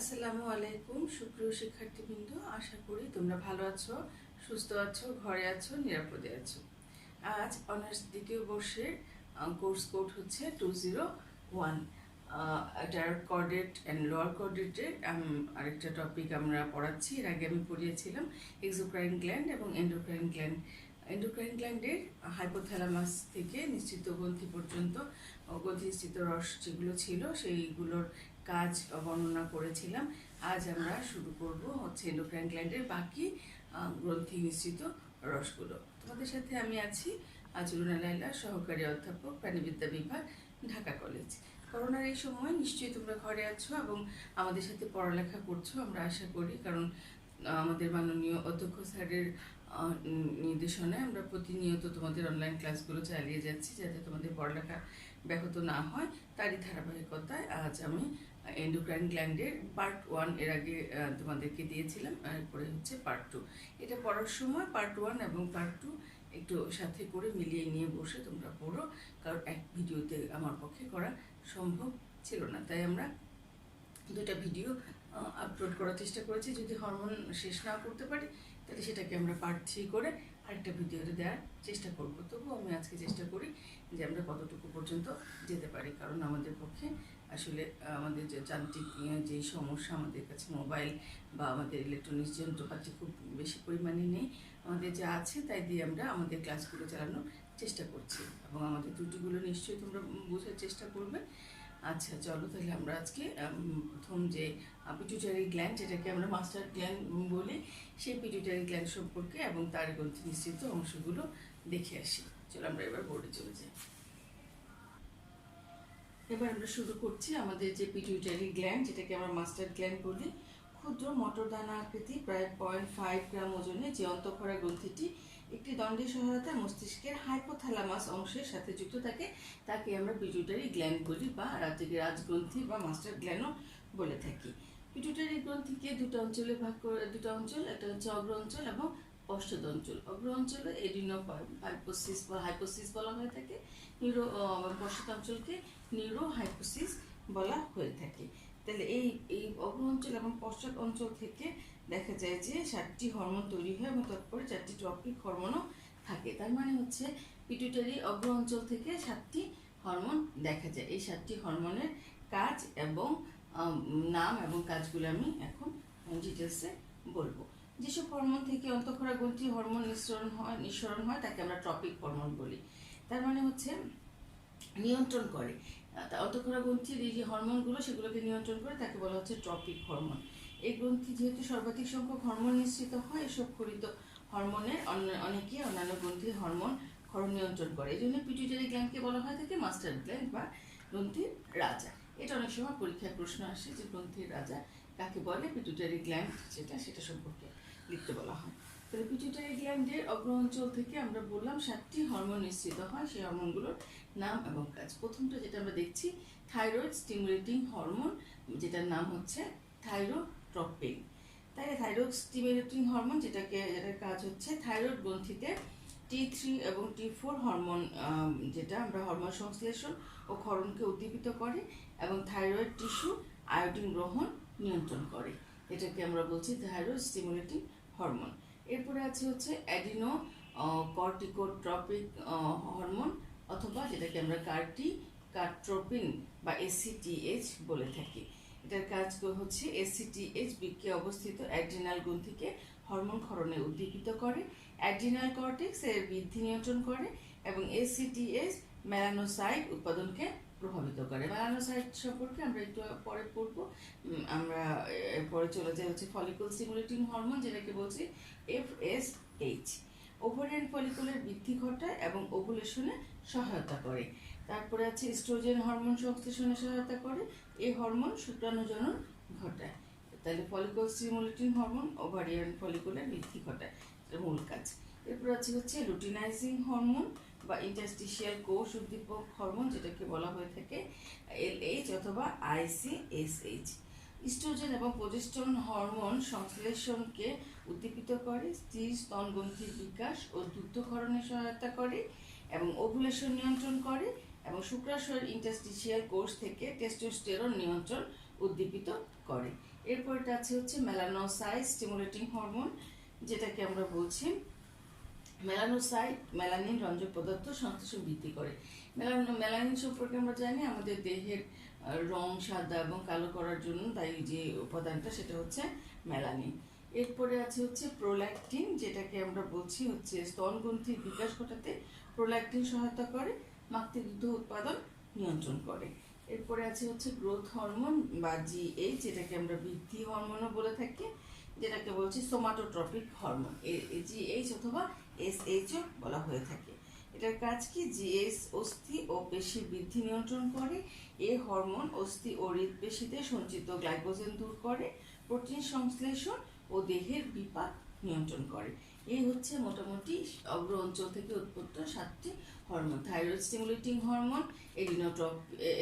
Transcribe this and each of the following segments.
আসসালামু আলাইকুম সুপ্রিয় শিক্ষার্থীবৃন্দ, আশা করি তোমরা ভালো আছো, সুস্থ আছো, ঘরে আছো, নিরাপদে আছো। আজ অনার্স দ্বিতীয় বর্ষের কোর্স কোড হচ্ছে 201। এটার কর্ডেট অ্যান্ড লোয়ার কর্ডেটের আরেকটা টপিক আমরা পড়াচ্ছি। এর আগে আমি পড়িয়েছিলাম এক্সোক্রাইন গ্ল্যান্ড এবং এন্ডোক্রাইন গ্ল্যান্ড। এন্ডোক্রাইন গ্ল্যান্ডের হাইপোথ্যালামাস থেকে নিশ্চিত গ্রন্থি পর্যন্ত গ্রন্থি নিশ্চিত রস যেগুলো ছিল সেইগুলোর কাজ বর্ণনা করেছিলাম। আজ আমরা শুরু করব হচ্ছে এন্ডোক্রাইন গ্ল্যান্ডের বাকি গ্রন্থি নিশ্চিত রসগুলো। তোমাদের সাথে আমি আছি আজরুনা লাইলা, সহকারী অধ্যাপক, প্রাণীবিদ্যা বিভাগ, ঢাকা কলেজ। করোনার এই সময় নিশ্চয়ই তোমরা ঘরে আছো এবং আমাদের সাথে পড়ালেখা করছো আমরা আশা করি, কারণ আমাদের মাননীয় অধ্যক্ষ স্যারের নির্দেশনায় আমরা প্রতিনিয়ত তোমাদের অনলাইন ক্লাসগুলো চালিয়ে যাচ্ছি যাতে তোমাদের পড়ালেখা ব্যাহত না হয়। তারই ধারাবাহিকতায় আজ আমি এন্ডোক্রাইন গ্ল্যান্ডের পার্ট 1 এর আগে তোমাদেরকে দিয়েছিলাম, এরপরে হচ্ছে পার্ট 2। এটা পড়ার সময় পার্ট 1 এবং পার্ট 2 একটু সাথে করে মিলিয়ে নিয়ে বসে তোমরা পড়ো, কারণ এক ভিডিওতে আমার পক্ষে করা সম্ভব ছিল না, তাই আমরা দুটা ভিডিও আপলোড করার চেষ্টা করেছি। যদি হরমোন শেষ না করতে পারি তাহলে সেটাকে আমরা পার্ট 3 করে আরেকটা ভিডিওতে দেওয়ার চেষ্টা করব। তবুও আমি আজকে চেষ্টা করি যে আমরা কতটুকু পর্যন্ত যেতে পারি, কারণ আমাদের পক্ষে আসলে আমাদের যে যান্ত্রিক যেই সমস্যা, আমাদের কাছে মোবাইল বা আমাদের ইলেকট্রনিক্স যন্ত্রপাতি খুব বেশি পরিমাণে নেই। আমাদের যা আছে তাই দিয়ে আমরা আমাদের ক্লাসগুলো চালানোর চেষ্টা করছি এবং আমাদের ত্রুটিগুলো নিশ্চয়ই তোমরা বোঝার চেষ্টা করবে। আচ্ছা চলো তাহলে আমরা আজকে প্রথম যে পিটুইটারি গ্ল্যান্ড, যেটাকে আমরা মাস্টার গ্ল্যান্ড বলি, সেই পিটুইটারি গ্ল্যান্ড সম্পর্কে এবং তার গ্রন্থি নিঃসৃত অংশগুলো দেখে আসি। চলো আমরা এবার বোর্ডে চলে যাই। এবার আমরা শুরু করছি আমাদের যে পিটুইটারি গ্ল্যান্ড, যেটাকে আমরা মাস্টার গ্ল্যান্ড বলি। ক্ষুদ্র মটরদানা আকৃতি, প্রায় 0.5 গ্রাম ওজনে যে অন্তঃক্ষরা গ্রন্থিটি একটি দণ্ডের সহায়তায় মস্তিষ্কের হাইপোথ্যালামাস অংশের সাথে যুক্ত থাকে তাকে আমরা পিটুইটারি গ্ল্যান্ড বলি বা রাজগ্রন্থি বা মাস্টার গ্ল্যান্ডও বলে থাকি। পিটুইটারি গ্রন্থিকে দুটো অঞ্চলে ভাগ করে, দুটো অঞ্চল, একটা হচ্ছে অগ্র অঞ্চল এবং পশ্চাৎ অঞ্চল। অগ্র অঞ্চলে এডিনো হাইপোসিস বলা হয়ে থাকে, পশ্চাৎ অঞ্চলকে নিউরো হাইপোসিস বলা হয়ে থাকে। তাহলে এই এই অগ্র অঞ্চল এবং পশ্চাৎ অঞ্চল থেকে দেখা যায় যে 7টি হরমোন তৈরি হয় এবং তারপরে 4টি ট্রপিক হরমোনও থাকে। তার মানে হচ্ছে পিটুইটারি অগ্র অঞ্চল থেকে 7টি হরমোন দেখা যায়। এই 7টি হরমোনের কাজ এবং নাম এবং কাজগুলো আমি এখন ডিটেলসে বলবো। যেসব হরমোন থেকে অন্তঃক্ষরা গ্রন্থি হরমোন নিঃসরণ হয় তাকে আমরা ট্রপিক হরমোন বলি। তার মানে হচ্ছে নিয়ন্ত্রণ করে, অন্তঃক্ষরা গ্রন্থির এই যে হরমোনগুলো সেগুলোকে নিয়ন্ত্রণ করে তাকে বলা হচ্ছে ট্রপিক হরমোন। এই গ্রন্থি যেহেতু সর্বাধিক সংখ্যক হরমোন নিঃসৃত হয়, এসব ক্ষরিত হরমোনের অনেকে অন্যান্য গ্রন্থির হরমোন ক্ষরণ নিয়ন্ত্রণ করে। এই জন্য পিটুইটারি গ্ল্যান্ডকে বলা হয় থাকে মাস্টার গ্ল্যান্ড বা গ্রন্থির রাজা। এটা অনেক সময় পরীক্ষায় প্রশ্ন আসে যে গ্রন্থির রাজা কাকে বলে। পিটুইটারি গ্ল্যান্ড সেটা সম্পর্কে লিখতে বলা হয়। তাহলে পিটুইটারি গ্ল্যান্ডের অগ্র অঞ্চল থেকে আমরা বললাম 7টি হরমোন নিঃসৃত হয়, সেই হরমোনগুলোর নাম এবং কাজ। প্রথমটা যেটা আমরা দেখছি থাইরয়েড স্টিমুলেটিং হরমোন, যেটার নাম হচ্ছে থাইরোট্রপিন। তাই থাইরয়েড স্টিমুলেটিং হরমোন যেটার কাজ হচ্ছে থাইরয়েড গ্রন্থিতে T3 এবং T4 হরমোন, যেটা আমরা হরমোন সংশ্লেষণ ও ক্ষরণকে উদ্দীপিত করে এবং থাইরয়েড টিস্যু আয়োডিন গ্রহণ নিয়ন্ত্রণ করে। এটাকে আমরা বলছি থাইরয়েড স্টিমুলেটিং হরমোন। এরপরে আছে হচ্ছে অ্যাডিনো কর্টিকোট্রপিক হরমোন, অথবা যেটাকে আমরা কার্ট্রোপিন বা ACTH বলে থাকি। এটার কাজ হচ্ছে ACTH বৃক্কে অবস্থিত অ্যাড্রিনাল গ্রন্থিকে হরমোন ক্ষরণে উদ্দীপিত করে, অ্যাড্রিনাল কর্টেক্স এর বৃদ্ধি নিয়ন্ত্রণ করে এবং ACTH মেলানোসাইট উৎপাদনকে প্রভাবিত করে। মেলানোসাইট সম্পর্কে আমরা একটু পরে পড়ব। আমরা পরে চলে যাই হচ্ছে ফলিকল স্টিমুলেটিং হরমোন, যেটাকে বলছি FSH। ওভারিয়ান ফলিকুলের বৃদ্ধি ঘটায় এবং ওভুলেশনে সহায়তা করে। তারপরে আছে ইস্ট্রোজেন হরমোন সংশ্লেষণে সহায়তা করে, এই হরমোন শুক্রাণুজনন ঘটায়। তাহলে ফলিকল স্টিমুলেটিং হরমোন ওভারিয়ান ফলিকুলের বৃদ্ধি ঘটায়, এটা মূল কাজ। এরপর আছে হচ্ছে লুটিনাইজিং হরমোন বা ইন্টারস্টিশিয়াল কোষ উদ্দীপক হরমোন, যেটাকে বলা হয়ে থাকে LH অথবা ICSH। ইস্ট্রোজেন এবং প্রোজেস্টেরন হরমোন সংশ্লেষণকে উদ্দীপিত করে, স্ত্রী স্তন গ্রন্থির বিকাশ ও দুগ্ধক্ষরণে সহায়তা করে এবং ওভুলেশন নিয়ন্ত্রণ করে এবং শুক্রাশয়ের ইন্টারস্টিশিয়াল কোষ থেকে টেস্টোস্টেরন নিয়ন্ত্রণ উদ্দীপিত করে। এরপরটা আছে হচ্ছে মেলানোসাইট স্টিমুলেটিং হরমোন, যেটাকে আমরা বলছি মেলানোসাইট মেলানিন রঞ্জক পদার্থ সংশ্লেষণ বৃদ্ধি করে। মেলানিন সম্পর্কে আমরা জানি আমাদের দেহের রং সাদা এবং কালো করার জন্য দায়ী যে উপাদানটা সেটা হচ্ছে মেলানিন। এরপরে আছে হচ্ছে প্রোল্যাকটিন, যেটাকে আমরা বলছি হচ্ছে স্তনগ্রন্থির বিকাশ ঘটাতে প্রোল্যাকটিন সহায়তা করে, মাতৃদুগ্ধ উৎপাদন নিয়ন্ত্রণ করে। এরপরে আছে হচ্ছে গ্রোথ হরমোন বা জিএইচ, যেটাকে আমরা বৃদ্ধি হরমোনও বলে থাকি, যেটাকে বলছি সোমাটোট্রপিক হরমোন, জিএইচ অথবা এসএইচও বলা হয়ে থাকে। এটার কাজ কি? জিএইচ অস্থি ও পেশি বৃদ্ধি নিয়ন্ত্রণ করে। এই হরমোন অস্থি ও হৃদপেশিতে সঞ্চিত গ্লাইকোজেন দূর করে, প্রোটিন সংশ্লেষণ ও দেহের বিপাক নিয়ন্ত্রণ করে। এই হচ্ছে মোটামুটি অগ্র অঞ্চল থেকে উৎপন্ন 7টি hormone: thyroid stimulating hormone,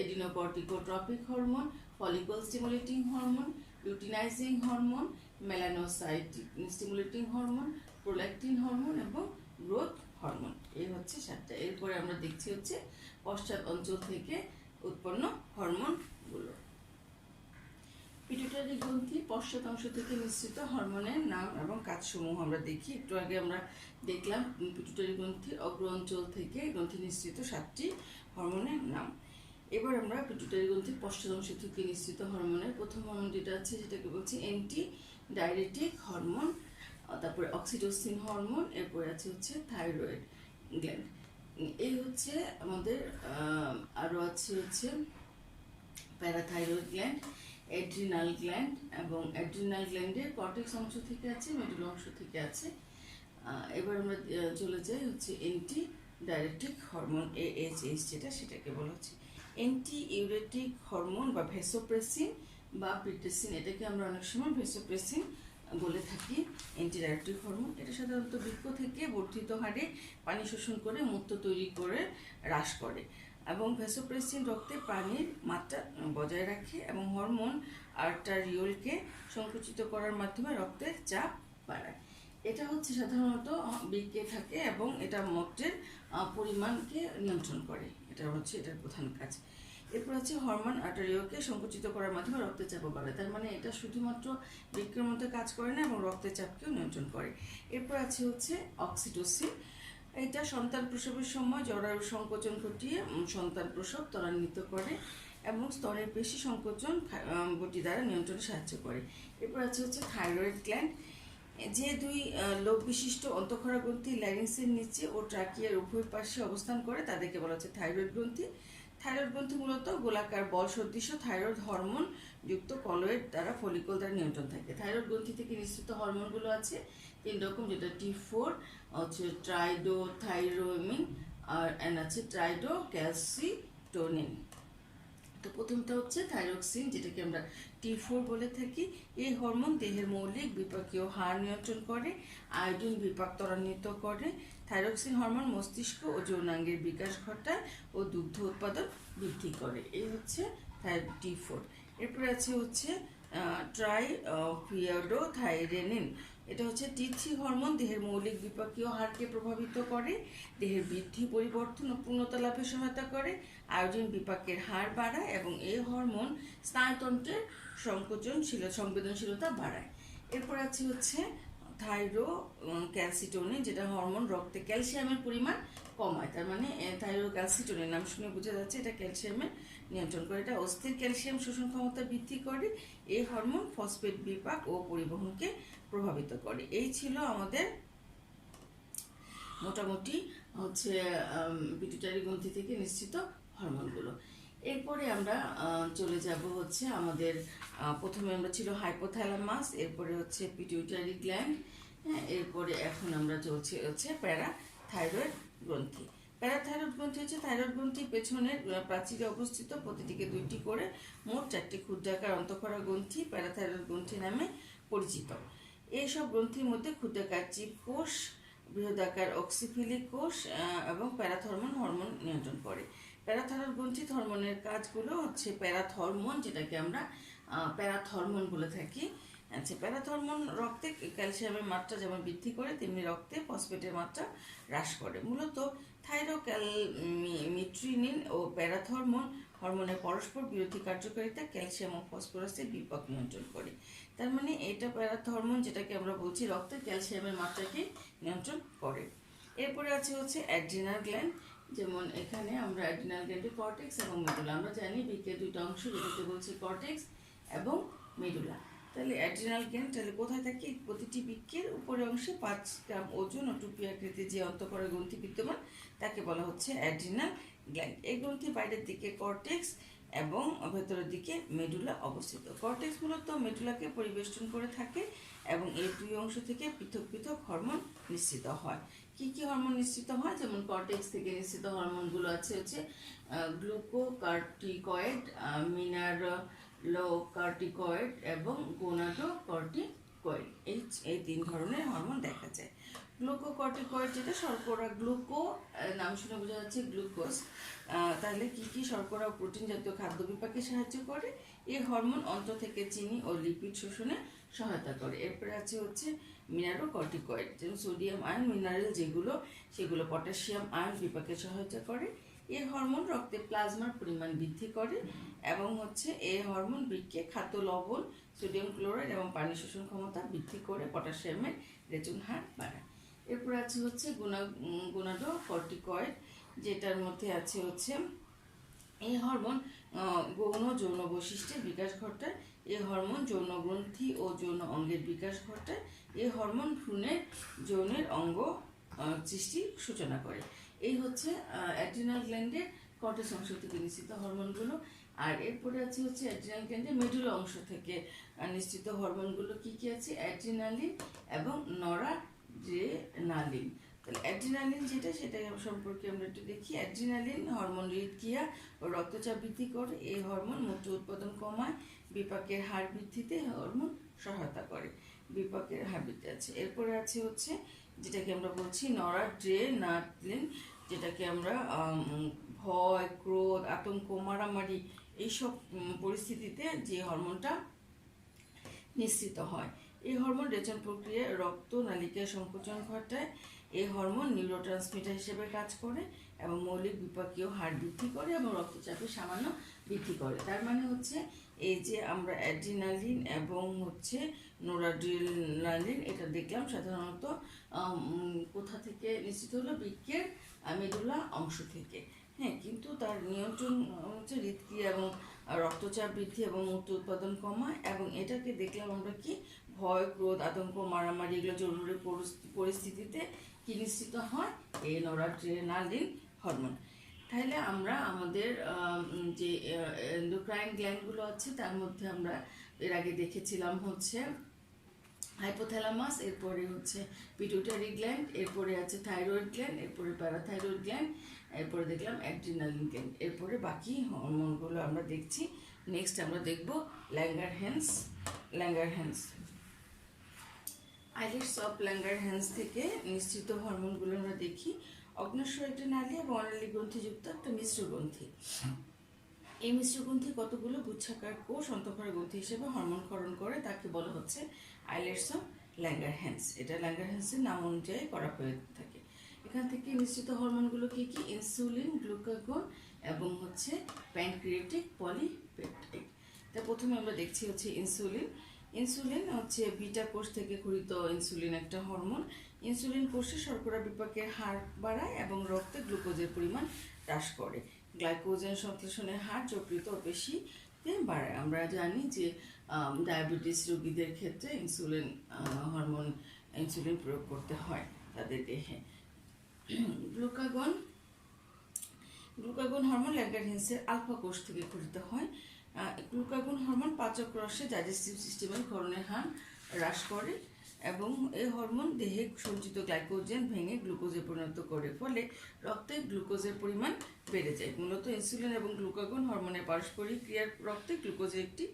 adrenocorticotropic hormone, follicle stimulating hormone, luteinising hormone, melanocyte stimulating hormone, prolactin hormone এবং গ্রোথ হরমোন। এই হচ্ছে 7টা। এরপরে আমরা দেখছি হচ্ছে পশ্চাৎ অঞ্চল থেকে উৎপন্ন হরমোনগুলো। পিটুইটারি গ্রন্থি পশ্চাৎ অংশ থেকে নিঃসৃত হরমোনের নাম এবং কাজসমূহ আমরা দেখি। একটু আগে আমরা দেখলাম পিটুইটারি গ্রন্থির অগ্র অঞ্চল থেকে গ্রন্থি নিঃসৃত 7টি হরমোনের নাম। এবার আমরা পিটুইটারি গ্রন্থির পশ্চাৎ অংশ থেকে নিঃসৃত হরমোনের প্রথম হরমোন যেটা আছে সেটাকে বলছি অ্যান্টি ডাইরেটিক হরমোন, তারপরে অক্সিটোসিন হরমোন, এরপরে আছে হচ্ছে থাইরয়েড গ্ল্যান্ড। এই হচ্ছে আমাদের আরও আছে হচ্ছে প্যারাথাইরয়েড গ্ল্যান্ড, অ্যাড্রিনাল গ্ল্যান্ড, এবং অ্যাড্রিনাল গ্ল্যান্ডের কর্টেক্স অংশ থেকে আছে, মেডুলা অংশ থেকে আছে। এবার আমরা চলে যাই হচ্ছে অ্যান্টি ডাইরেটিক হরমোন এএইচএইচ, সেটাকে বলা হচ্ছে অ্যান্টি ইউরেটিক হরমোন বা ভেসোপ্রেসিন বা পিটেসিন। এটাকে আমরা অনেক সময় ভেসোপ্রেসিন বলে থাকি। অ্যান্টি ডাইরেটিক হরমোন এটা সাধারণত বৃক্ক থেকে বর্ধিত হারে পানি শোষণ করে মূত্র তৈরি করে হ্রাস করে, এবং ভেসোপ্রেসিন রক্তে পানির মাত্রা বজায় রাখে এবং হরমোন আর্টারিওলকে সংকুচিত করার মাধ্যমে রক্তের চাপ বাড়ায়। এটা হচ্ছে সাধারণত বৃক্কে থাকে এবং এটা মূত্রের পরিমাণকে নিয়ন্ত্রণ করে। এটা হচ্ছে এটার প্রধান কাজ। এরপর আছে হরমোন আর্টারিওকে সংকুচিত করার মাধ্যমে রক্তের চাপ বাড়ায়। তার মানে এটা শুধুমাত্র বৃক্কের মধ্যে কাজ করে না এবং রক্তের চাপকেও নিয়ন্ত্রণ করে। এরপর আছে হচ্ছে অক্সিটোসিন। এটা সন্তান প্রসবের সময় জরায়ু সংকোচন ঘটিয়ে সন্তান প্রসব ত্বরান্বিত করে এবং স্তনের পেশি সংকোচন বটি দ্বারা নিয়ন্ত্রণে সাহায্য করে। এরপর আছে হচ্ছে থাইরয়েড গ্ল্যান্ড। যে দুই লোভ বিশিষ্ট অন্তঃক্ষরা গ্রন্থি ল্যারিংসের নিচে ও ট্রাকিয়ার উভয় পাশে অবস্থান করে তাদেরকে বলা হচ্ছে থাইরয়েড গ্রন্থি। থাইরয়েড গ্রন্থি মূলত গোলাকার বল সদৃশ্য থাইরয়েড হরমোন যুক্ত কলয়েড দ্বারা ফলিকল দ্বারা নিয়ন্ত্রণ থাকে। থাইরয়েড গ্রন্থি থেকে নিঃসৃত হরমোনগুলো আছে 3 রকম, যেটা T4 হচ্ছে ট্রাইডোথাইরোমিন আর আছে ট্রাইডোক্যালসিটোনিন। তো প্রথমটা হচ্ছে থাইরক্সিন, যেটাকে আমরা T4 বলে থাকি। এই হরমোন দেহের মৌলিক বিপাকীয় হার নিয়ন্ত্রণ করে, আয়োডিন বিপাক ত্বরান্বিত করে। থাইরক্সিন হরমোন মস্তিষ্ক ও যৌনাঙ্গের বিকাশ ঘটায় ও দুগ্ধ উৎপাদন বৃদ্ধি করে। এই হচ্ছে T4। এরপরে আছে হচ্ছে ট্রাইফিয়াডোথাইরেনিন। এটা হচ্ছে T3 হরমোন, দেহের মৌলিক বিপাকীয় হারকে প্রভাবিত করে, দেহের বৃদ্ধি পরিবর্তন ও পূর্ণতা লাভে সহায়তা করে, আয়োডিন বিপাকের হার বাড়ায় এবং এই হরমোন স্নায়ুতন্ত্রের সংবেদনশীলতা বাড়ায়। এরপর আছে হচ্ছে থাইরোক্যালসিটোনিন, যেটা হরমোন রক্তে ক্যালসিয়ামের পরিমাণ কমায়। তার মানে থাইরোক্যালসিটোনিন নাম শুনে বোঝা যাচ্ছে এটা ক্যালসিয়ামের নিয়ন্ত্রণ করে। এটা অস্থির ক্যালসিয়াম শোষণ ক্ষমতা বৃদ্ধি করে। এই হরমোন ফসফেট বিপাক ও পরিবহনকে প্রভাবিত করে। এই ছিল আমাদের মোটামুটি হচ্ছে পিটুইটারি গ্রন্থি থেকে নিঃসৃত হরমোনগুলো। এরপরে আমরা চলে যাব হচ্ছে আমাদের প্রথমে আমরা ছিল হাইপোথ্যালামাস, এরপরে হচ্ছে পিটুইটারি গ্ল্যান্ড, হ্যাঁ, এরপরে এখন আমরা চলছে হচ্ছে প্যারাথাইরয়েড গ্রন্থি। প্যারাথাইরয়েড গ্রন্থি হচ্ছে থাইরয়েড গ্রন্থির পেছনের প্রাচীরে অবস্থিত, প্রতিটিকে 2টি করে মোট 4টি ক্ষুদ্রাকার অন্তঃক্ষরা গ্রন্থি প্যারাথাইরয়েড গ্রন্থি নামে পরিচিত। এইসব গ্রন্থির মধ্যে ক্ষুদ্রাকার চিপ কোষ, বৃহদাকার অক্সিফিলিক কোষ এবং প্যারাথর্মন হরমোন নিয়ন্ত্রণ করে। প্যারাথাইরয়েড গ্রন্থি হরমোনের কাজগুলো হচ্ছে প্যারাথর্মন, যেটাকে আমরা প্যারাথর্মন বলে থাকি। আচ্ছা, প্যারাথর্মন রক্তে ক্যালসিয়ামের মাত্রা যেমন বৃদ্ধি করে তেমনি রক্তে ফসফেটের মাত্রা হ্রাস করে। মূলত থাইরোক্যালমিট্রিনিন ও প্যারাথর্মন হরমোনের পরস্পর বিরোধী কার্যকারিতা ক্যালসিয়াম ও ফসফরাসের বিপাক নিয়ন্ত্রণ করে। তার মানে এটা প্যারাথর্মোন, যেটাকে আমরা বলছি রক্তে ক্যালসিয়ামের মাত্রাকে নিয়ন্ত্রণ করে। এরপরে আছে হচ্ছে অ্যাড্রিনাল গ্ল্যান্ড। যেমন এখানে আমরা অ্যাড্রিনাল গ্ল্যান্ডে কর্টেক্স এবং মেডুলা, আমরা জানি বৃক্কের দুইটা অংশ, যেটাকে বলছি কর্টেক্স এবং মেডুলা। তাহলে অ্যাড্রিনাল গ্ল্যান্ড তাহলে কোথায় থাকে? প্রতিটি বৃক্কের উপরের অংশে 5 গ্রাম ওজন ও টুপি আকৃতির যে অন্তঃক্ষরা গ্রন্থি বিদ্যমান তাকে বলা হচ্ছে অ্যাড্রিনাল গ্ল্যান্ড। এই গ্রন্থির বাইরের দিকে কর্টেক্স এবং ভেতরের দিকে মেডুলা অবস্থিত। কর্টেক্স মূলত মেডুলাকে পরিবেষ্টন করে থাকে এবং এই দুই অংশ থেকে পৃথক পৃথক হরমোন নিঃসৃত হয়। কি কি হরমোন নিঃসৃত হয়? যেমন কর্টেক্স থেকে নিঃসৃত হরমোনগুলো আছে হচ্ছে গ্লুকোকর্টিকয়েড, মিনারেলোকর্টিকয়েড এবং গোনাডোকর্টিকয়েড। এই 3 ধরনের হরমোন দেখা যায়। গ্লুকোকর্টিকয়েড যেটা শর্করা, গ্লুকো নাম শুনে বোঝা যাচ্ছে গ্লুকোজ। তাহলে কি কি শর্করা ও প্রোটিন জাতীয় খাদ্য বিপাকে সাহায্য করে? এই হরমোন অন্ত্র থেকে চিনি ও লিপিড শোষণে সহায়তা করে। এরপরে আছে হচ্ছে মিনারোকর্টিকয়েড, যেমন সোডিয়াম আয়ন মিনারেল যেগুলো, সেগুলো পটাশিয়াম আয়ন বিপাকে সহায়তা করে। এই হরমোন রক্তে প্লাজমার পরিমাণ বৃদ্ধি করে এবং হচ্ছে এই হরমোন বৃক্কে খাদ্য লবণ, সোডিয়াম ক্লোরাইড এবং পানি শোষণ ক্ষমতা বৃদ্ধি করে পটাশিয়ামের রেচন হার বাড়ায়। এরপর আছে হচ্ছে গোনাডোকর্টিকয়েড, যেটার মধ্যে আছে হচ্ছে এই হরমোন গৌণ যৌন বৈশিষ্ট্যের বিকাশ ঘটায়। এই হরমোন যৌন গ্রন্থি ও যৌন অঙ্গের বিকাশ ঘটায়। এই হরমোন ভ্রূণের যৌনের অঙ্গ সৃষ্টি সূচনা করে। এই হচ্ছে অ্যাড্রিনাল গ্ল্যান্ডের কর্টেক্স অংশ থেকে নিঃসৃত হরমোনগুলো। আর এরপরে আছে হচ্ছে অ্যাড্রিনাল গ্ল্যান্ডের মেডুলা অংশ থেকে নিঃসৃত হরমোনগুলো কি কি আছে? অ্যাড্রিনালিন এবং নরাড্রেনালিন। তাহলে অ্যাড্রিনালিন যেটা, সেটা সম্পর্কে আমরা একটু দেখি। অ্যাড্রিনালিন হরমোন হৃদক্রিয়া ও রক্তচাপ বৃদ্ধি করে। এই হরমোন মূত্র উৎপাদন কমায়, বিপাকের হার বৃদ্ধিতে হরমোন সহায়তা করে। বিপাকের হার বৃদ্ধি আছে। এরপরে আছে হচ্ছে যেটাকে আমরা বলছি নরাড্রেনালিন, যেটাকে আমরা ভয়, ক্রোধ, আতঙ্ক, মারামারি এইসব পরিস্থিতিতে যে হরমোনটা নিঃসৃত হয়। এই হরমোন রেচন প্রক্রিয়ায় রক্ত নালিকায় সংকোচন ঘটায়। এই হরমোন নিউরোট্রান্সমিটার হিসেবে কাজ করে এবং মৌলিক বিপাকীয় হার বৃদ্ধি করে এবং রক্তচাপের সামান্য বৃদ্ধি করে। তার মানে হচ্ছে এই যে আমরা অ্যাড্রিনালিন এবং হচ্ছে নোরাড্রিনালিন এটা দেখলাম সাধারণত কোথা থেকে নিশ্চিত হলো? বৃক্কের মেডুলা অংশ থেকে। হ্যাঁ, কিন্তু তার নিয়ন্ত্রণ হচ্ছে হৃদক্রিয়া এবং রক্তচাপ বৃদ্ধি এবং মূত্র উৎপাদন কমায়। এবং এটাকে দেখলাম আমরা কি ভয়, ক্রোধ, আতঙ্ক, মারামারি এগুলো জরুরি পরিস্থিতিতে কি নিশ্চিত হয়? এই নোরাড্রেনালিন হরমোন। তাহলে আমরা আমাদের যে এন্ডোক্রাইন গ্ল্যান্ডগুলো আছে তার মধ্যে আমরা এর আগে দেখেছিলাম হচ্ছে হাইপোথ্যালামাস, এরপরে হচ্ছে পিটুইটারি গ্ল্যান্ড, এরপরে আছে থাইরয়েড গ্ল্যান্ড, এরপরে প্যারাথাইরয়েড গ্ল্যান্ড, এরপরে দেখলাম অ্যাড্রিনালিন গ্ল্যান্ড। এরপরে বাকি হরমোনগুলো আমরা দেখছি। নেক্সট আমরা দেখব ল্যাঙ্গারহ্যান্স। আইলেটস অফ ল্যাঙ্গারহ্যান্স থেকে নিশ্চিত হরমোনগুলো আমরা দেখি। অগ্ন্যাশয় একটা নালী এবং অনালী গ্রন্থিযুক্ত একটা মিশ্র গ্রন্থি। এই মিশ্র গ্রন্থি কতগুলো গুচ্ছাকার কোষ অন্তঃক্ষরা গ্রন্থি হিসেবে হরমোন ক্ষরণ করে, তাকে বলা হচ্ছে আইলেটস অফ ল্যাঙ্গারহ্যান্স। এটা ল্যাঙ্গারহ্যান্সের নাম অনুযায়ী করা হয়ে থাকে। এখান থেকে নিশ্চিত হরমোনগুলো কি কি? ইনসুলিন, গ্লুকাগন এবং হচ্ছে প্যানক্রিয়েটিক পলিপেপটাইড। তা প্রথমে আমরা দেখছি হচ্ছে ইনসুলিন হচ্ছে বিটা কোষ থেকে ক্ষরিত ইনসুলিন একটা হরমোন। ইনসুলিন কোষে শর্করা বিপাকের হার বাড়ায় এবং রক্তে গ্লুকোজের পরিমাণ হ্রাস করে। গ্লাইকোজেন সংশ্লেষণের হার যকৃত ও পেশিতে বাড়ায়। আমরা জানি যে ডায়াবেটিস রোগীদের ক্ষেত্রে ইনসুলিন প্রয়োগ করতে হয় তাদের দেহে। গ্লুকাগন হরমোন ল্যাঙ্গারহ্যান্সের আলফা কোষ থেকে ক্ষরিত হয়। গ্লুকাগন হরমোন পাচক রসে ডাইজেস্টিভ সিস্টেমের ক্ষরণের হার হ্রাস করে এবং এই হরমোন দেহে সঞ্চিত গ্লাইকোজেন ভেঙে গ্লুকোজে পরিণত করে, ফলে রক্তে গ্লুকোজের পরিমাণ বেড়ে যায়। মূলত ইনসুলিন এবং গ্লুকাগন হরমোনের পারস্পরিক ক্রিয়ার রক্তে গ্লুকোজের একটি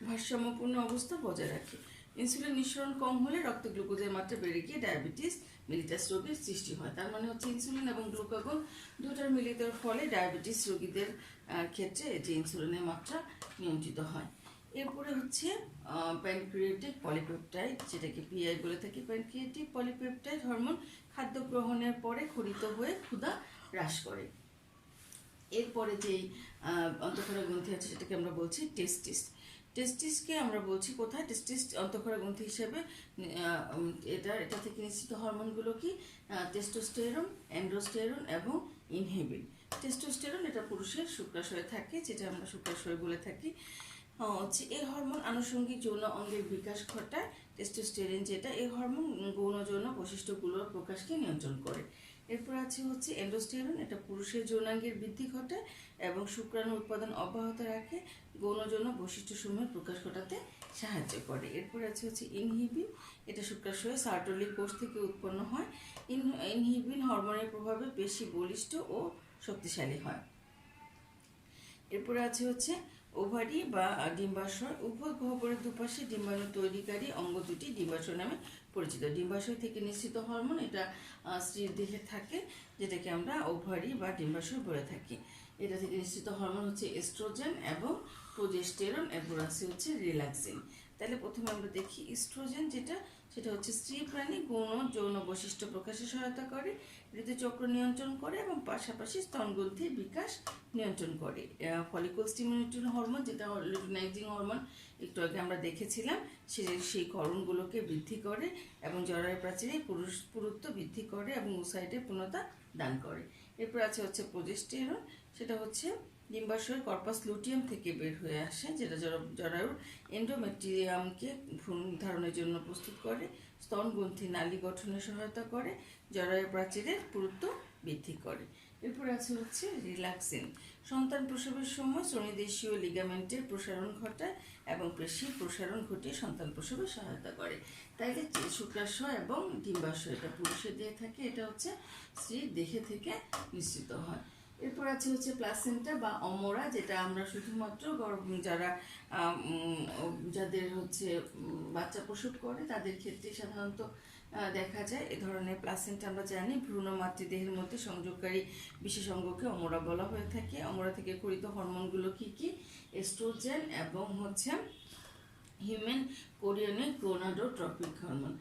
ভারসাম্যপূর্ণ অবস্থা বজায় রাখে। ইনসুলিন নিঃসরণ কম হলে রক্তে গ্লুকোজের মাত্রা বেড়ে গিয়ে ডায়াবেটিস মেলিটাস রোগের সৃষ্টি হয়। তার মানে হচ্ছে ইনসুলিন এবং গ্লুকাগন দুটার মিলিতের ফলে ডায়াবেটিস রোগীদের ক্ষেত্রে যে ইনসুলিনের মাত্রা নিয়ন্ত্রিত হয়। এরপরে হচ্ছে প্যানক্রিয়েটিক পলিপেপটাইড, যেটাকে পিআই বলে থাকি। প্যানক্রিয়েটিক পলিপেপটাইড হরমোন খাদ্য গ্রহণের পরে ক্ষরিত হয়ে ক্ষুধা হ্রাস করে। এরপরে যেই অন্তঃক্ষরা গ্রন্থি আছে সেটাকে আমরা বলছি টেস্টিস। টেস্টিসকে আমরা বলছি কোথায়? টেস্টিস অন্তঃক্ষরা গ্রন্থি হিসেবে এটা থেকে নিশ্চিত হরমোনগুলো কি? টেস্টোস্টেরন, অ্যান্ড্রোস্টেরন এবং ইনহিবিন। টেস্টোস্টেরন এটা পুরুষের শুক্রাশয়ে থাকে, যেটা আমরা শুক্রাশয় বলে থাকি। হচ্ছে এই হরমোন আনুষঙ্গিক যৌন অঙ্গের বিকাশ ঘটায়। টেস্টোস্টেরন যেটা, এই হরমোন গৌণ যৌন বৈশিষ্ট্যগুলোর প্রকাশকে নিয়ন্ত্রণ করে। এরপর আছে হচ্ছে এন্ডোস্টেরন, এটা পুরুষের যৌনাঙ্গের বৃদ্ধি ঘটায় এবং শুক্রাণু উৎপাদন অব্যাহত রাখে, গৌণ যৌন বৈশিষ্ট্যসমূহের প্রকাশ ঘটাতে সাহায্য করে। এরপর আছে হচ্ছে ইনহিবিন, এটা শুক্রাশয়ে সার্টোলিক কোষ থেকে উৎপন্ন হয়। ইনহিবিন হরমোনের প্রভাবে পেশি বলিষ্ঠ ও শক্তিশালী হয়। এরপরে আছে হচ্ছে ওভারি বা ডিম্বাশয়। উভয় গহ্বরের দুপাশে ডিম্বাণু তৈরিকারী অঙ্গ দুটি ডিম্বাশয় নামে পরিচিত। ডিম্বাশয় থেকে নিঃসৃত হরমোন এটা স্ত্রীর দেহে থাকে, যেটাকে আমরা ওভারি বা ডিম্বাশয় বলে থাকি। এটা থেকে নিঃসৃত হরমোন হচ্ছে এস্ট্রোজেন এবং প্রোজেস্টেরন, এরপর আছে হচ্ছে রিল্যাক্সিন। তাহলে প্রথমে আমরা দেখি ইস্ট্রোজেন যেটা, সেটা হচ্ছে স্ত্রী প্রাণী গৌণ যৌন বৈশিষ্ট্য প্রকাশে সহায়তা করে, ঋতুচক্র নিয়ন্ত্রণ করে এবং পাশাপাশি স্তনগ্রন্থির বিকাশ নিয়ন্ত্রণ করে। ফলিকল স্টিমুলেটর হরমোন যেটা লুটিনাইজিং হরমোন, একটু আগে আমরা দেখেছিলাম, সেই করণগুলোকে বৃদ্ধি করে এবং জরায়ু প্রাচীরে পুরুত্ব বৃদ্ধি করে এবং ওসাইটের পূর্ণতা দান করে। এরপর আছে হচ্ছে প্রোজেস্টেরন, সেটা হচ্ছে ডিম্বাশয়ের কর্পাস লুটিয়াম থেকে বের হয়ে আসে, যেটা জরায়ুর এন্ডোমেট্রিয়ামকে ভ্রূণ ধারণের জন্য প্রস্তুত করে, স্তন গ্রন্থি নালী গঠনে সহায়তা করে, জরায়ু প্রাচীরের পুরুত্ব বৃদ্ধি করে। এরপর আছে হচ্ছে রিল্যাক্সিন, সন্তান প্রসবের সময় শ্রোণীদেশীয় লিগামেন্টের প্রসারণ ঘটায় এবং পেশির প্রসারণ ঘটিয়ে সন্তান প্রসবে সহায়তা করে। তাইলে শুক্রাশয় এবং ডিম্বাশয় এটা পুরুষের দেহে থাকে, এটা হচ্ছে স্ত্রীর দেহে থেকে নিঃসৃত হয়। এরপর আছে হচ্ছে প্লাসেন্টা বা অমরা, যেটা আমরা শুধুমাত্র যাদের হচ্ছে বাচ্চা প্রসব করে তাদের ক্ষেত্রে সাধারণত দেখা যায়। এ ধরনের প্লাসেন্টা আমরা জানি ভ্রূণ মাতৃদেহের মধ্যে সংযোগকারী বিশেষ অঙ্গকে অমরা বলা হয়ে থাকে। অমরা থেকে খরিত হরমোনগুলো কি কি? এস্ট্রোজেন এবং হচ্ছে হিউম্যান কোরিয়নিক গোনাডোট্রপিক হরমোন,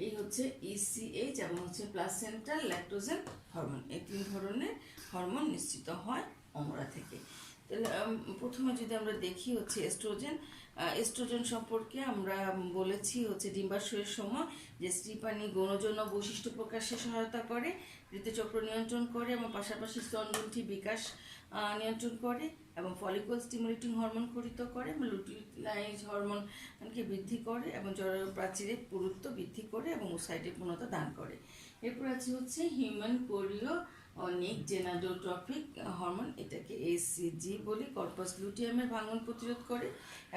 এই হচ্ছে ইসিএইচ এবং হচ্ছে প্লাসেন্টাল ল্যাক্টোজেন হরমোন। এই তিন ধরনের হরমোন নিশ্চিত হয় অমরা থেকে। তাহলে প্রথমে যদি আমরা দেখি হচ্ছে এস্ট্রোজেন সম্পর্কে আমরা বলেছি হচ্ছে ডিম্বাশয়ের সময় যে স্ত্রীপ্রাণী গৌণ যৌন বৈশিষ্ট্য প্রকাশে সহায়তা করে, ঋতুচক্র নিয়ন্ত্রণ করে এবং পাশাপাশি স্তনগ্রন্থি বিকাশ নিয়ন্ত্রণ করে এবং ফলিকল স্টিমুলেটিং হরমোন খরিত করে এবং লুটিনাইজ হরমোনকে বৃদ্ধি করে এবং জরায়ু প্রাচীরের পুরুত্ব বৃদ্ধি করে এবং ওসাইটের পূর্ণতা দান করে। এরপর আছে হচ্ছে হিউম্যান কোরিয়নিক গোনাডোট্রপিক হরমোন, এটাকে এসিজি বলি। কর্পাস লুটিয়ামের ভাঙন প্রতিরোধ করে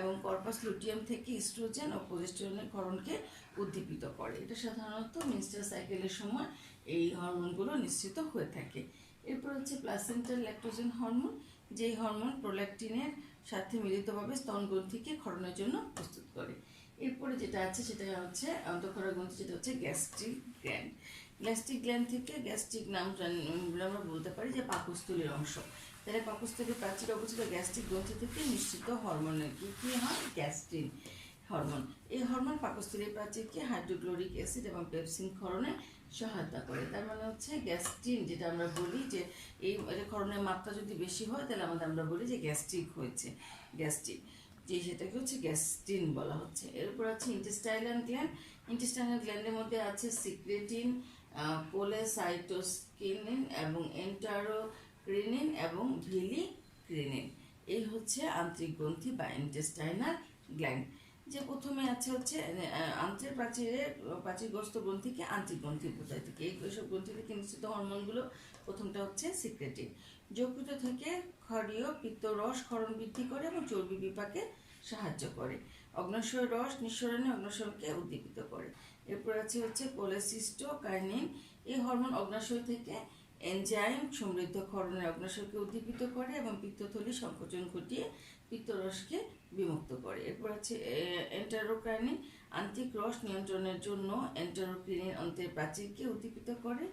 এবং কর্পাস লুটিয়াম থেকে ইস্ট্রোজেন ও প্রোজেস্টেরনের ক্ষরণকে উদ্দীপিত করে। এটা সাধারণত মেনস্ট্রুয়াল সাইকেলের সময় এই হরমোনগুলো নিঃসৃত হয়ে থাকে। এরপর হচ্ছে প্লাসেন্টাল ল্যাক্টোজেন হরমোন, যেই হরমোন প্রোল্যাক্টিনের সাথে মিলিতভাবে স্তনগ্রন্থিকে ক্ষরণের জন্য প্রস্তুত করে। এরপরে যেটা আছে সেটা হচ্ছে অন্তঃক্ষরা গ্রন্থি, যেটা হচ্ছে গ্যাস্ট্রিক গ্ল্যান্ড। গ্যাস্ট্রিক গ্ল্যান্ড থেকে গ্যাস্ট্রিক নামটা আমরা বলতে পারি যে পাকস্থলীর অংশ। তাহলে পাকস্থলীর প্রাচীর অবস্থিত গ্যাস্ট্রিক গ্রন্থি থেকে নিঃসৃত হরমোনের কি হয়? Gastrin hormone. এই হরমোন পাকস্থলীর প্রাচীরকে হাইড্রোক্লোরিক অ্যাসিড এবং পেপসিন ক্ষরণে সহায়তা করে। তার মানে হচ্ছে গ্যাস্ট্রিন, যেটা আমরা বলি যে এই ক্ষরণের মাত্রা যদি বেশি হয় তাহলে আমরা বলি যে গ্যাস্ট্রিক হয়েছে, গ্যাস্ট্রিক, যে সেটাকে হচ্ছে গ্যাস্ট্রিন বলা হচ্ছে। এরপর আছে ইন্টেস্টাইনাল গ্ল্যান্ড। ইন্টেস্টাইনাল গ্ল্যান্ডের মধ্যে আছে সিক্রেটিন, কোলেসাইটোকিনিন এবং এন্টারোক্রিনিন এবং ভিলিক্রিনিন। এই হচ্ছে আন্তরিক গ্রন্থি বা ইন্টেস্টাইনাল গ্ল্যান্ড। যে প্রথমে আছে হচ্ছে আন্তরিক প্রাচীরগ্রস্ত গ্রন্থিকে আন্তরিক গ্রন্থি বোঝায় থাকে। এইসব গ্রন্থি থেকে নিঃসৃত হরমোনগুলো প্রথমটা হচ্ছে সিক্রেটিন। যকৃত থেকে ক্ষারীয় পিত্তরস ক্ষরণ বৃদ্ধি করে এবং চর্বি বিপাকে সাহায্য করে। অগ্ন্যাশয় রস নিঃসরণে অগ্ন্যাশয়কে উদ্দীপিত করে। এরপর আছে হচ্ছে কোলেসিস্টোকাইনিন। এই হরমোন অগ্ন্যাশয় থেকে এনজাইম সমৃদ্ধ ক্ষরণের অগ্ন্যাশয়কে উদ্দীপিত করে এবং পিত্তথলি সংকোচন ঘটিয়ে পিত্তরসকে বিমুক্ত করে। এরপর আছে এন্টারোক্রাইনিন। আন্ত্রিক রস নিয়ন্ত্রণের জন্য এন্টারোক্রিনিন অন্ত্রের প্রাচীরকে উদ্দীপিত করে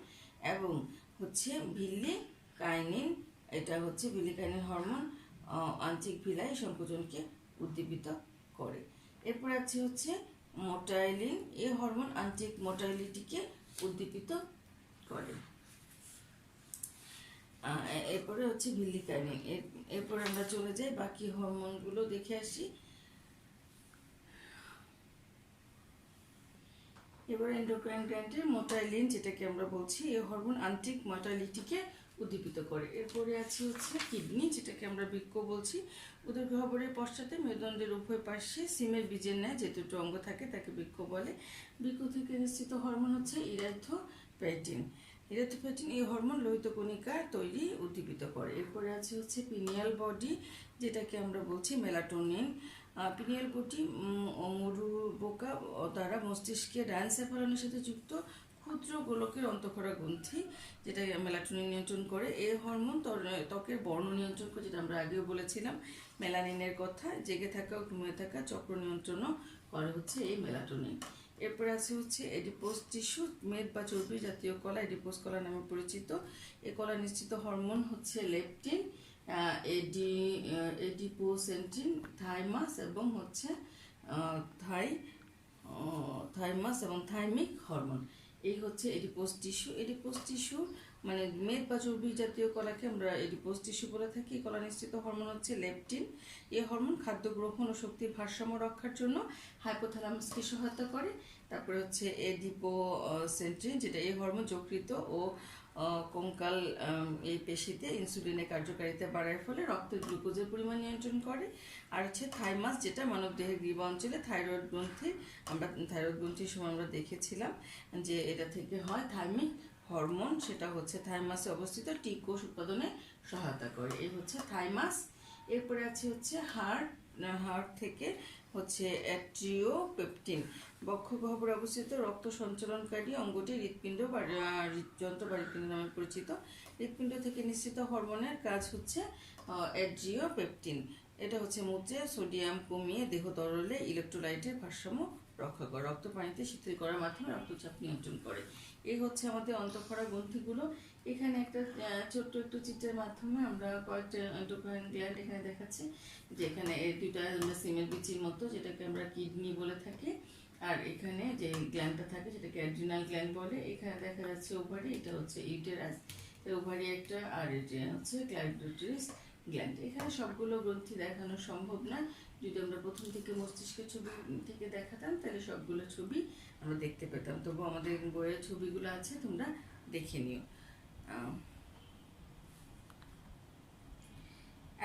এবং হচ্ছে ভিলিকাইনিন, এটা হচ্ছে ভিলিকাইনিন হরমোন আন্ত্রিক ভিলাই সংকোচনকে উদ্দীপিত করে। এরপর আছে হচ্ছে মোটাইলিন। এই হরমোন আন্ত্রিক মোটাইলিটিকে উদ্দীপিত করে। এরপরে হচ্ছে ভিলিকাইনিন। এরপরে আমরা চলে যাই বাকি হরমোনগুলো দেখে আসি। এবার এন্ডোক্রাইন গ্ল্যান্ডের মোটাইলিন যেটাকে আমরা বলছি, এই হরমোন আন্ত্রিক মোটাইলিটিকে উদ্দীপিত করে। এরপরে আছে হচ্ছে কিডনি, যেটাকে আমরা বৃক্ক বলছি। উদর গহ্বরের পশ্চাতে মেরুদণ্ডের উভয় পাশে সিমের বীজের ন্যায় যে দুটো অঙ্গ থাকে তাকে বৃক্ক বলে। বৃক্ক থেকে নিঃসৃত হরমোন হচ্ছে ইরাইথ্রোপয়েটিন। ইরাইথ্রোপয়েটিন এই হরমোন লোহিত কণিকা তৈরি উদ্দীপিত করে। এরপরে আছে হচ্ছে পিনিয়াল বডি, যেটাকে আমরা বলছি মেলাটোনিন। পিনিয়াল বডি মরুবোকা দ্বারা মস্তিষ্কে ডায়ানসেফালনের সাথে যুক্ত ক্ষুদ্র গোলকের অন্তঃক্ষরা গ্রন্থি, যেটা মেলাটোনিন নিয়ন্ত্রণ করে। এই হরমোন ত্বকের বর্ণ নিয়ন্ত্রণ করে, যেটা আমরা আগেও বলেছিলাম মেলানিনের কথা। জেগে থাকা ও ঘুমিয়ে থাকা চক্র নিয়ন্ত্রণও করে হচ্ছে এই মেলাটোনিন। এরপর আছে হচ্ছে এডিপোস টিস্যু, মেদ বা চর্বি জাতীয় কলা, এডিপোস কলা নামে পরিচিত। এই কলা নিশ্চিত হরমোন হচ্ছে লেপটিন, এডিপোসেন্টিন, থাইমাস এবং হচ্ছে থাইমাস এবং থাইমিক হরমোন। এই হচ্ছে এডিপোস টিস্যু। এডিপোস টিস্যু মানে মেদ বা চর্বি জাতীয় কলাকে আমরা এডিপোস টিস্যু বলে থাকি। কলা নিশ্চিত হরমোন হচ্ছে লেপটিন। এই হরমোন খাদ্য গ্রহণ ও শক্তির ভারসাম্য রক্ষার জন্য হাইপোথ্যালামাসকে সহায়তা করে। তারপরে হচ্ছে এডিপোসেন্ট্রিন, যেটা এই হরমোন যকৃত ও কঙ্কাল এই পেশিতে ইনসুলিনের কার্যকারিতা বাড়ার ফলে রক্তের গ্লুকোজের পরিমাণ নিয়ন্ত্রণ করে। আর হচ্ছে থাইমাস, যেটা মানবদেহের গ্রীব অঞ্চলে থাইরয়েড গ্রন্থি, আমরা থাইরয়েড গ্রন্থির সময় আমরা দেখেছিলাম যে এটা থেকে হয় থাইমিক হরমোন, সেটা হচ্ছে থাইমাসে অবস্থিত টি কোষ উৎপাদনে সহায়তা করে। এই হচ্ছে থাইমাস। এরপরে আছে হচ্ছে হার্ট থেকে হচ্ছে অ্যাট্রিওপেপটিন। বক্ষ গহ্বরে অবস্থিত রক্ত সঞ্চালনকারী অঙ্গটি হৃৎপিণ্ড বা হৃদযন্ত্র বা হৃৎপিণ্ড নামে পরিচিত। হৃৎপিণ্ড থেকে নিঃসৃত হরমোনের কাজ হচ্ছে অ্যাড্রিওপেপটিন। এটা হচ্ছে মূত্রে সোডিয়াম কমিয়ে দেহ তরলে ইলেকট্রোলাইটের ভারসাম্য রক্ষা করে। রক্ত পানিতে শিথিল করার মাধ্যমে রক্তচাপ নিয়ন্ত্রণ করে। এই হচ্ছে আমাদের অন্তঃক্ষরা গ্রন্থিগুলো। এখানে একটা ছোট্ট একটু চিত্রের মাধ্যমে আমরা কয়েকটা এন্ডোক্রাইন গ্ল্যান্ড এখানে দেখাচ্ছি, যেখানে এই দুইটা সিমের বিচির মতো, যেটাকে আমরা কিডনি বলে থাকি। আর এখানে যে গ্ল্যান্ডটা থাকে সেটাকে অ্যাড্রিনাল গ্ল্যান্ড বলে। এখানে দেখা যাচ্ছে ওভারি, এটা হচ্ছে ইউটেরাস, ওভারি একটা, আর এটা হচ্ছে ক্লাইটোরিস গ্ল্যান্ড। এখানে সবগুলো গ্রন্থি দেখানো সম্ভব না। যদি আমরা প্রথম থেকে মস্তিষ্কের ছবি থেকে দেখাতাম তাহলে সবগুলো ছবি আমরা দেখতে পেতাম। তবু আমাদের বইয়ের ছবিগুলো আছে, তোমরা দেখে নিও।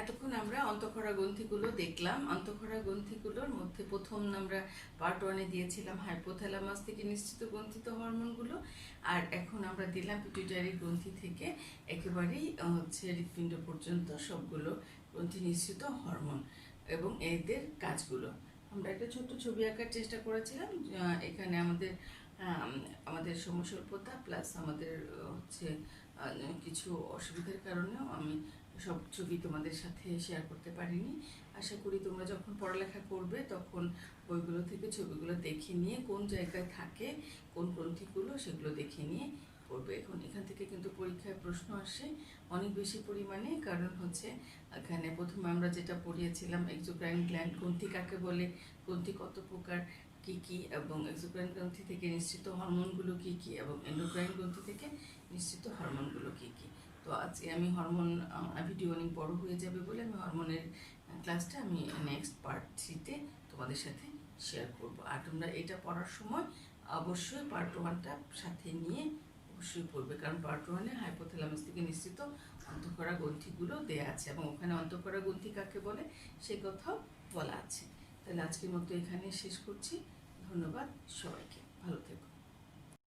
এতক্ষণ আমরা অন্তঃক্ষরা গ্রন্থিগুলো দেখলাম। অন্তঃক্ষরা গ্রন্থিগুলোর মধ্যে প্রথম আমরা পার্ট 1-এ দিয়েছিলাম হাইপোথ্যালামাস থেকে নিঃসৃত গ্রন্থিত হরমোনগুলো, আর এখন আমরা দিলাম পিটুইটারি গ্রন্থি থেকে একেবারেই হচ্ছে হৃৎপিণ্ড পর্যন্ত সবগুলো গ্রন্থি নিঃসৃত হরমোন এবং এদের কাজগুলো। আমরা একটা ছোট্ট ছবি আঁকার চেষ্টা করেছিলাম। এখানে আমাদের সমস্বল্পতা প্লাস আমাদের হচ্ছে কিছু অসুবিধার কারণেও আমি সব ছবি তোমাদের সাথে শেয়ার করতে পারিনি। আশা করি তোমরা যখন পড়ালেখা করবে তখন বইগুলো থেকে ছবিগুলো দেখে নিয়ে কোন জায়গায় থাকে কোন গ্রন্থিগুলো সেগুলো দেখে নিয়ে পড়বে। এখান থেকে কিন্তু পরীক্ষায় প্রশ্ন আসে অনেক বেশি পরিমাণে, কারণ হচ্ছে এখানে প্রথমে আমরা যেটা পড়িয়েছিলাম এক্সোক্রাইন গ্ল্যান্ড, গ্রন্থি কাকে বলে, গ্রন্থি কত প্রকার, কী কী, এবং এক্সোক্রাইন গ্রন্থি থেকে নিঃসৃত হরমোনগুলো কী কী, এবং এন্ডোক্রাইন গ্রন্থি থেকে নিঃসৃত হরমোনগুলো কী কী। তো আজকে আমি হরমোন ভিডিও অনেক বড় হয়ে যাবে বলে আমি হরমোনের ক্লাসটা আমি নেক্সট পার্ট 3-তে তোমাদের সাথে শেয়ার করব। আর তোমরা এটা পড়ার সময় অবশ্যই পার্ট 1টা সাথে নিয়ে অবশ্যই পড়বে, কারণ পার্ট 1-এ হাইপোথ্যালামাস থেকে নিঃসৃত অন্তঃক্ষরা গ্রন্থিগুলো দেয়া আছে এবং ওখানে অন্তঃক্ষরা গ্রন্থি কাকে বলে সে কথাও বলা আছে। তাহলে আজকের মতো এখানে শেষ করছি। ধন্যবাদ সবাইকে।